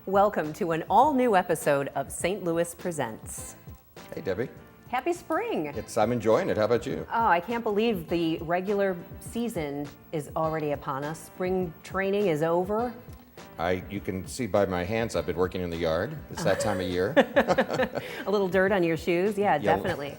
Welcome to an all-new episode of St. Louis Presents. Hey, Debbie. Happy spring! I'm enjoying it. How about you? Oh, I can't believe the regular season is already upon us. Spring training is over. You can see by my hands I've been working in the yard. It's that time of year. A little dirt on your shoes? Yeah, Yeah. definitely.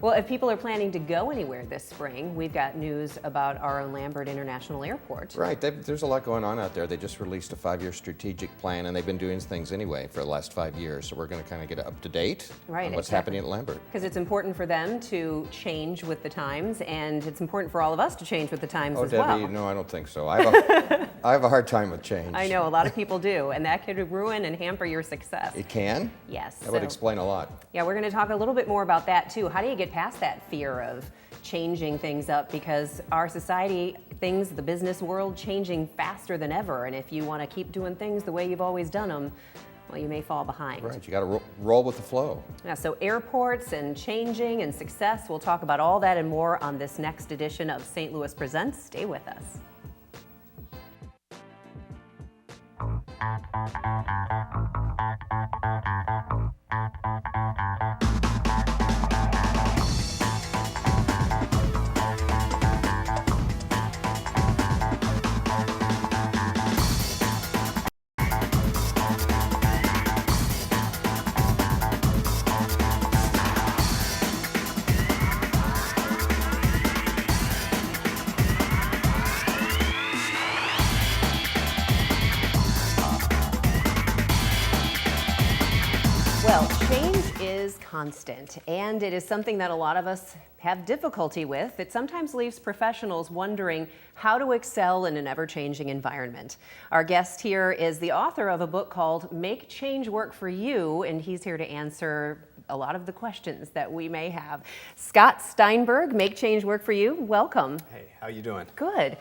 Well, if people are planning to go anywhere this spring, we've got news about our own Lambert International Airport. Right. There's a lot going on out there. They just released a 5-year strategic plan, and they've been doing things anyway for the last 5 years. So we're going to kind of get up to date Right, on what's exactly. happening at Lambert. Because it's important for them to change with the times, and it's important for all of us to change with the times Oh, as Debbie, well. no, I don't think so. I have a hard time with change. I know, a lot of people do, and that could ruin and hamper your success. It can? Yes. That would explain a lot. Yeah, we're going to talk a little bit more about that too. How do you get past that fear of changing things up? Because our society, the business world, changing faster than ever. And if you want to keep doing things the way you've always done them, well, you may fall behind. Right. You got to roll with the flow. Yeah, so airports and changing and success, we'll talk about all that and more on this next edition of St. Louis Presents. Stay with us. Well, change is constant, and it is something that a lot of us have difficulty with. It sometimes leaves professionals wondering how to excel in an ever-changing environment. Our guest here is the author of a book called Make Change Work for You, and he's here to answer a lot of the questions that we may have. Scott Steinberg, Make Change Work for You, welcome. Hey, how you doing? Good.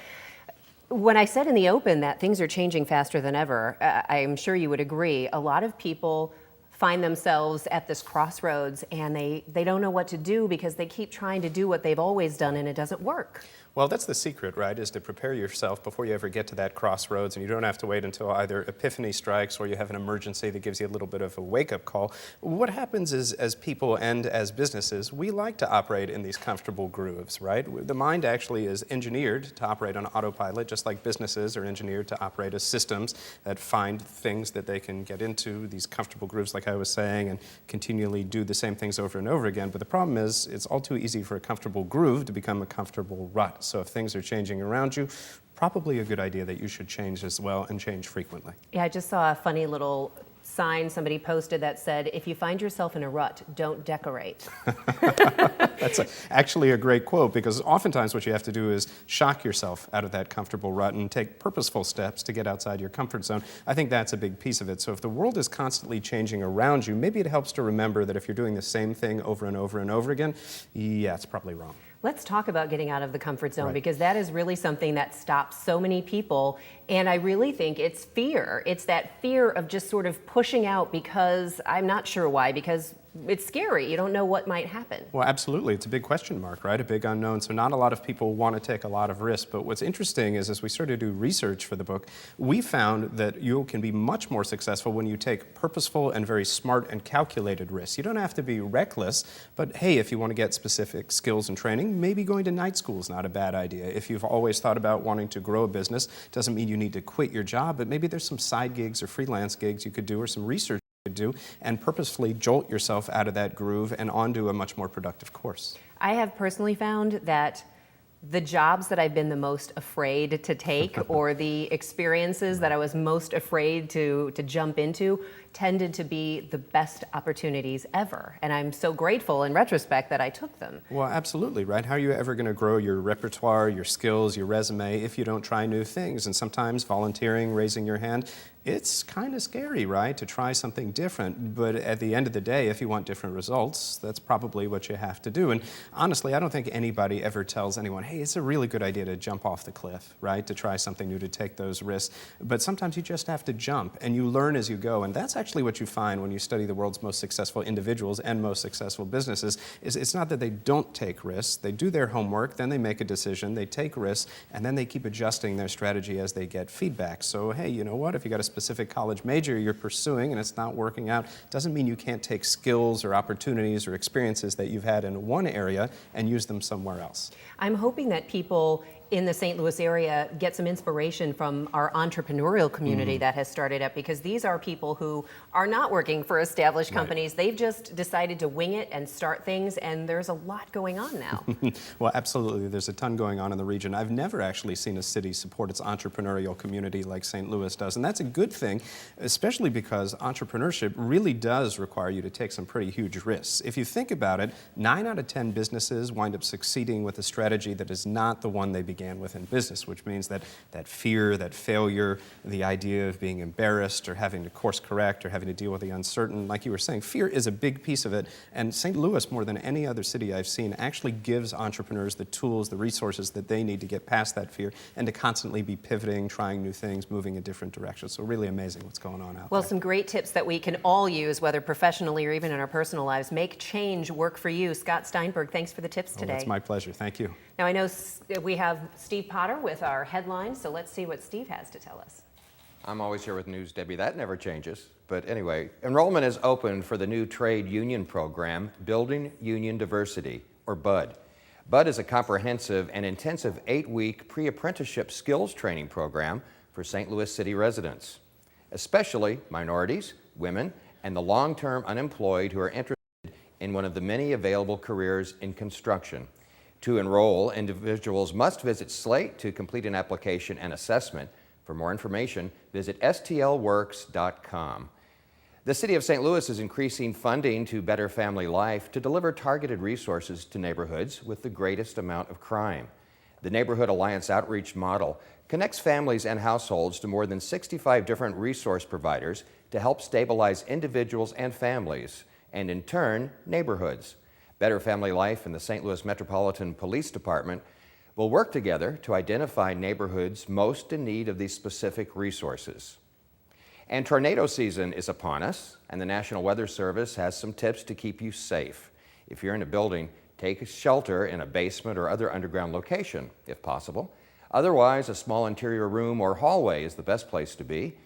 When I said in the open that things are changing faster than ever, I'm sure you would agree, a lot of people find themselves at this crossroads and they don't know what to do because they keep trying to do what they've always done and it doesn't work. Well, that's the secret, right, is to prepare yourself before you ever get to that crossroads, and you don't have to wait until either epiphany strikes or you have an emergency that gives you a little bit of a wake-up call. What happens is, as people and as businesses, we like to operate in these comfortable grooves, right? The mind actually is engineered to operate on autopilot, just like businesses are engineered to operate as systems that find things that they can get into, these comfortable grooves, like I was saying, and continually do the same things over and over again. But the problem is, it's all too easy for a comfortable groove to become a comfortable rut. So if things are changing around you, probably a good idea that you should change as well, and change frequently. Yeah, I just saw a funny little sign somebody posted that said, if you find yourself in a rut, don't decorate. That's actually a great quote, because oftentimes what you have to do is shock yourself out of that comfortable rut and take purposeful steps to get outside your comfort zone. I think that's a big piece of it. So if the world is constantly changing around you, maybe it helps to remember that if you're doing the same thing over and over and over again, yeah, it's probably wrong. Let's talk about getting out of the comfort zone, Right. because that is really something that stops so many people. And I really think it's fear. It's that fear of just sort of pushing out because I'm not sure why, because it's scary. You don't know what might happen. Well, absolutely. It's a big question mark, right? A big unknown. So not a lot of people want to take a lot of risks. But what's interesting is, as we started to do research for the book, we found that you can be much more successful when you take purposeful and very smart and calculated risks. You don't have to be reckless, but hey, if you want to get specific skills and training, maybe going to night school is not a bad idea. If you've always thought about wanting to grow a business, doesn't mean you need to quit your job, but maybe there's some side gigs or freelance gigs you could do, or some research you could do, and purposefully jolt yourself out of that groove and onto a much more productive course. I have personally found that the jobs that I've been the most afraid to take or the experiences that I was most afraid to jump into tended to be the best opportunities ever. And I'm so grateful in retrospect that I took them. Well, absolutely, right? How are you ever going to grow your repertoire, your skills, your resume if you don't try new things? And sometimes volunteering, raising your hand, it's kind of scary, right, to try something different. But at the end of the day, if you want different results, that's probably what you have to do. And honestly, I don't think anybody ever tells anyone, hey, hey, it's a really good idea to jump off the cliff, right? To try something new, to take those risks. But sometimes you just have to jump, and you learn as you go. And that's actually what you find when you study the world's most successful individuals and most successful businesses. Is it's not that they don't take risks. They do their homework, then they make a decision, they take risks, and then they keep adjusting their strategy as they get feedback. So, hey, you know what? If you got a specific college major you're pursuing and it's not working out, doesn't mean you can't take skills or opportunities or experiences that you've had in one area and use them somewhere else. I'm hoping that people in the St. Louis area get some inspiration from our entrepreneurial community that has started up, because these are people who are not working for established companies. They've just decided to wing it and start things, and there's a lot going on now. Well, absolutely. There's a ton going on in the region. I've never actually seen a city support its entrepreneurial community like St. Louis does, and that's a good thing, especially because entrepreneurship really does require you to take some pretty huge risks. If you think about it, 9 out of 10 businesses wind up succeeding with a strategy that is not the one they began with in business, which means that fear, that failure, the idea of being embarrassed or having to course correct or having to deal with the uncertain, like you were saying, fear is a big piece of it. And St. Louis, more than any other city I've seen, actually gives entrepreneurs the tools, the resources that they need to get past that fear and to constantly be pivoting, trying new things, moving in different directions. So really amazing what's going on out there. Well, some great tips that we can all use, whether professionally or even in our personal lives. Make change work for you. Scott Steinberg, thanks for the tips today. That's my pleasure. Thank you. Now, I know we have Steve Potter with our headlines, so let's see what Steve has to tell us. I'm always here with news, Debbie. That never changes. But anyway, enrollment is open for the new trade union program, Building Union Diversity, or BUD. BUD is a comprehensive and intensive 8-week pre-apprenticeship skills training program for St. Louis City residents, especially minorities, women, and the long-term unemployed who are interested in one of the many available careers in construction. To enroll, individuals must visit Slate to complete an application and assessment. For more information, visit stlworks.com. The City of St. Louis is increasing funding to Better Family Life to deliver targeted resources to neighborhoods with the greatest amount of crime. The Neighborhood Alliance Outreach model connects families and households to more than 65 different resource providers to help stabilize individuals and families, and in turn, neighborhoods. Better Family Life and the St. Louis Metropolitan Police Department will work together to identify neighborhoods most in need of these specific resources. And tornado season is upon us, and the National Weather Service has some tips to keep you safe. If you're in a building, take shelter in a basement or other underground location, if possible. Otherwise, a small interior room or hallway is the best place to be.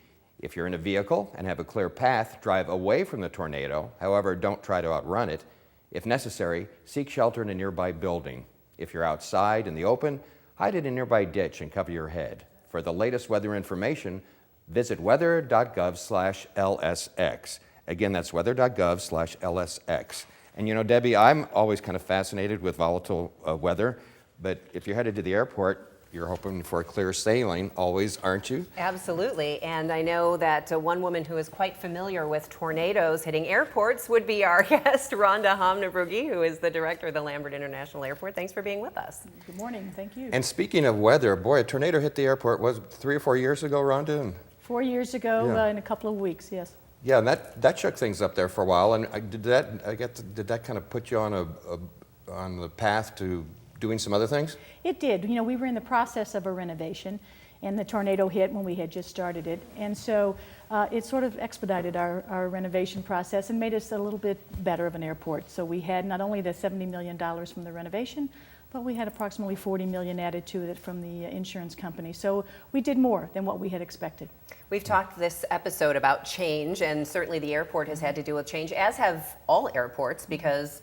If you're in a vehicle and have a clear path, drive away from the tornado. However, don't try to outrun it. If necessary, seek shelter in a nearby building. If you're outside in the open, hide in a nearby ditch and cover your head. For the latest weather information, visit weather.gov/LSX. Again, that's weather.gov/LSX. And you know, Debbie, I'm always kind of fascinated with volatile weather, but if you're headed to the airport, you're hoping for clear sailing always, aren't you? Absolutely, and I know that one woman who is quite familiar with tornadoes hitting airports would be our guest, Rhonda Hamm-Niebruegge, who is the director of the Lambert International Airport. Thanks for being with us. Good morning, thank you. And speaking of weather, boy, a tornado hit the airport, was it 3 or 4 years ago, Rhonda? And 4 years ago, Yeah. in a couple of weeks, yes. yeah, and that shook things up there for a while. And did that kind of put you on on the path to doing some other things? It did. You know, we were in the process of a renovation, and the tornado hit when we had just started it. And so it sort of expedited our renovation process and made us a little bit better of an airport. So we had not only the $70 million from the renovation, but we had approximately $40 million added to it from the insurance company. So we did more than what we had expected. We've talked this episode about change, and certainly the airport has had to deal with change, as have all airports, because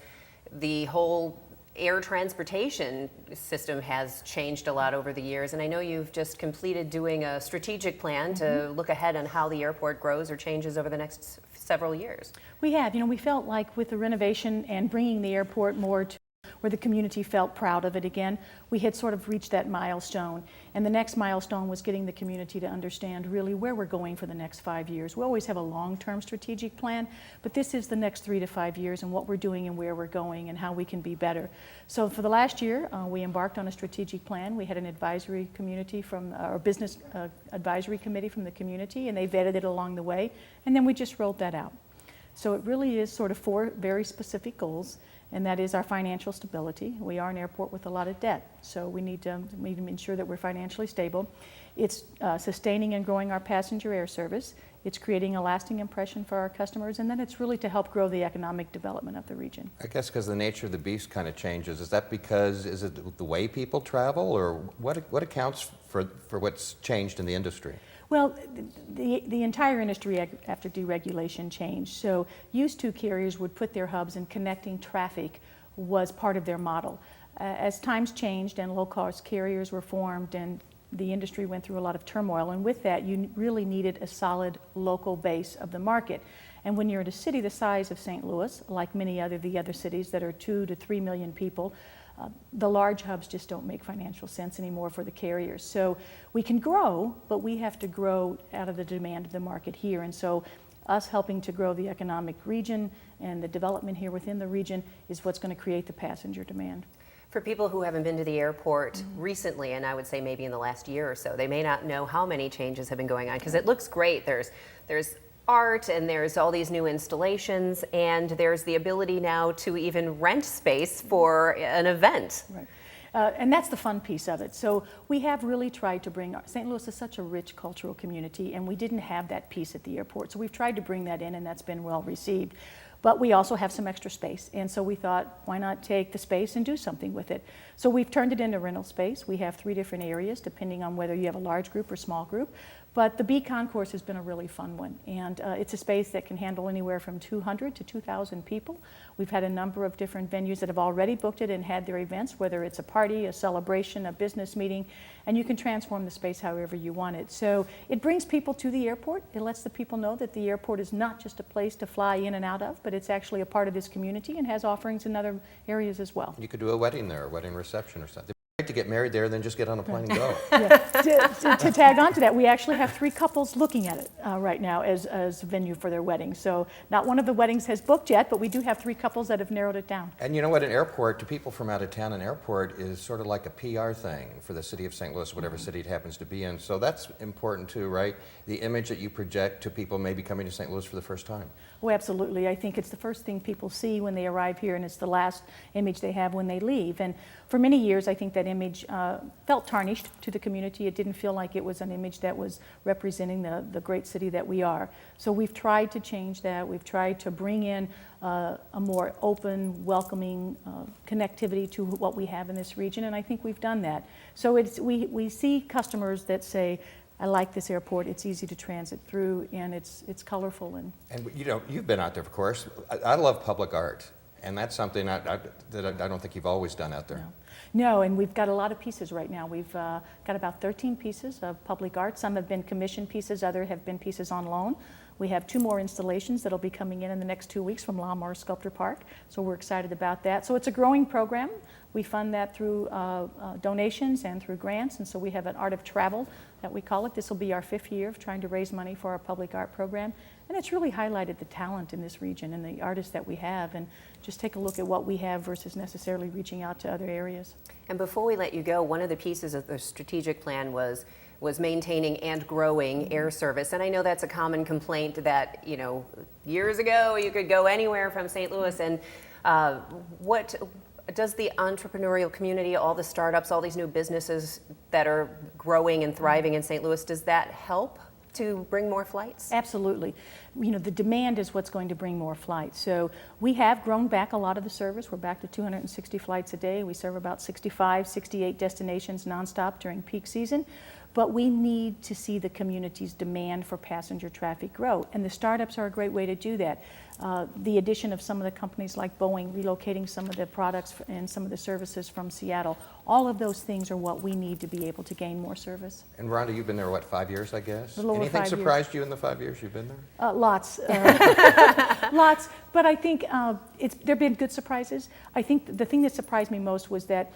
the whole air transportation system has changed a lot over the years. And I know you've just completed doing a strategic plan to look ahead on how the airport grows or changes over the next several years. We have. You know, we felt like with the renovation and bringing the airport more to where the community felt proud of it again, we had sort of reached that milestone. And the next milestone was getting the community to understand really where we're going for the next 5 years. We always have a long-term strategic plan, but this is the next 3 to 5 years and what we're doing and where we're going and how we can be better. So for the last year, we embarked on a strategic plan. We had an advisory community from our business advisory committee from the community, and they vetted it along the way, and then we just rolled that out. So it really is sort of 4 very specific goals, and that is our financial stability. We are an airport with a lot of debt, so we need to ensure that we're financially stable. It's sustaining and growing our passenger air service. It's creating a lasting impression for our customers, and then it's really to help grow the economic development of the region. I guess because the nature of the beast kind of changes. Is that because, is it the way people travel, or what accounts for what's changed in the industry? Well, the entire industry after deregulation changed. So used to carriers would put their hubs, and connecting traffic was part of their model. As times changed and low-cost carriers were formed and the industry went through a lot of turmoil, and with that you really needed a solid local base of the market. And when you're in a city the size of St. Louis, like many the other cities that are 2 to 3 million people, the large hubs just don't make financial sense anymore for the carriers. So we can grow, but we have to grow out of the demand of the market here. And so us helping to grow the economic region and the development here within the region is what's going to create the passenger demand. For people who haven't been to the airport recently, and I would say maybe in the last year or so, they may not know how many changes have been going on, because it looks great. There's art, and there's all these new installations, and there's the ability now to even rent space for an event. Right. And that's the fun piece of it. So we have really tried to bring, St. Louis is such a rich cultural community, and we didn't have that piece at the airport. So we've tried to bring that in, and that's been well received. But we also have some extra space, and so we thought, why not take the space and do something with it? So we've turned it into rental space. We have 3 different areas, depending on whether you have a large group or small group. But the B Concourse has been a really fun one, and it's a space that can handle anywhere from 200 to 2,000 people. We've had a number of different venues that have already booked it and had their events, whether it's a party, a celebration, a business meeting, and you can transform the space however you want it. So it brings people to the airport. It lets the people know that the airport is not just a place to fly in and out of, but it's actually a part of this community and has offerings in other areas as well. You could do a wedding there, a wedding reception or something. To get married there, then just get on a plane and go. Yeah. To tag on to that, we actually have 3 couples looking at it right now as a venue for their wedding. So not one of the weddings has booked yet, but we do have 3 couples that have narrowed it down. And you know what, an airport, to people from out of town, an airport is sort of like a PR thing for the city of St. Louis, whatever city it happens to be in. So that's important too, right? The image that you project to people maybe coming to St. Louis for the first time. Oh, absolutely. I think it's the first thing people see when they arrive here, and it's the last image they have when they leave. And for many years, I think that image felt tarnished to the community. It didn't feel like it was an image that was representing the great city that we are. So we've tried to change that. We've tried to bring in a more open, welcoming connectivity to what we have in this region, and I think we've done that. So we see customers that say, I like this airport, it's easy to transit through, and it's colorful. And you know, you've been out there, of course. I love public art, and that's something that I don't think you've always done out there. No, and we've got a lot of pieces right now. We've got about 13 pieces of public art. Some have been commissioned pieces, others have been pieces on loan. We have 2 more installations that'll be coming in the next 2 weeks from Lambert Sculpture Park, so we're excited about that. So it's a growing program. We fund that through donations and through grants, and so we have an art of travel that we call it. This will be our 5th year of trying to raise money for our public art program, and it's really highlighted the talent in this region and the artists that we have, and just take a look at what we have versus necessarily reaching out to other areas. And before we let you go, one of the pieces of the strategic plan was maintaining and growing air service. And I know that's a common complaint that, you know, years ago you could go anywhere from St. Louis. And what does the entrepreneurial community, all the startups, all these new businesses that are growing and thriving in St. Louis, does that help to bring more flights? Absolutely. You know, the demand is what's going to bring more flights. So we have grown back a lot of the service. We're back to 260 flights a day. We serve about 65, 68 destinations nonstop during peak season. But we need to see the community's demand for passenger traffic grow, and the startups are a great way to do that. The addition of some of the companies like Boeing, relocating some of the products and some of the services from Seattle, all of those things are what we need to be able to gain more service. And Rhonda, you've been there, what, 5 years, I guess? A little over Anything 5 years. surprised you in the 5 years you've been there? Lots. Lots, but I think there have been good surprises. I think the thing that surprised me most was that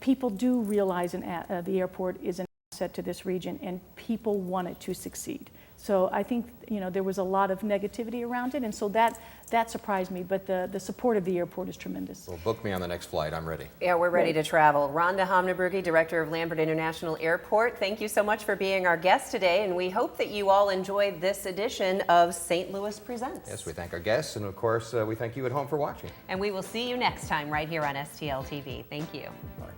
people do realize the airport is an asset to this region, and people want it to succeed. So I think, you know, there was a lot of negativity around it, and so that surprised me, but the support of the airport is tremendous. Well, book me on the next flight. I'm ready. Yeah, we're ready to travel. Rhonda Hamm-Niebruegge, Director of Lambert International Airport, thank you so much for being our guest today, and we hope that you all enjoyed this edition of St. Louis Presents. Yes, we thank our guests, and of course, we thank you at home for watching. And we will see you next time right here on STL TV. Thank you. All right.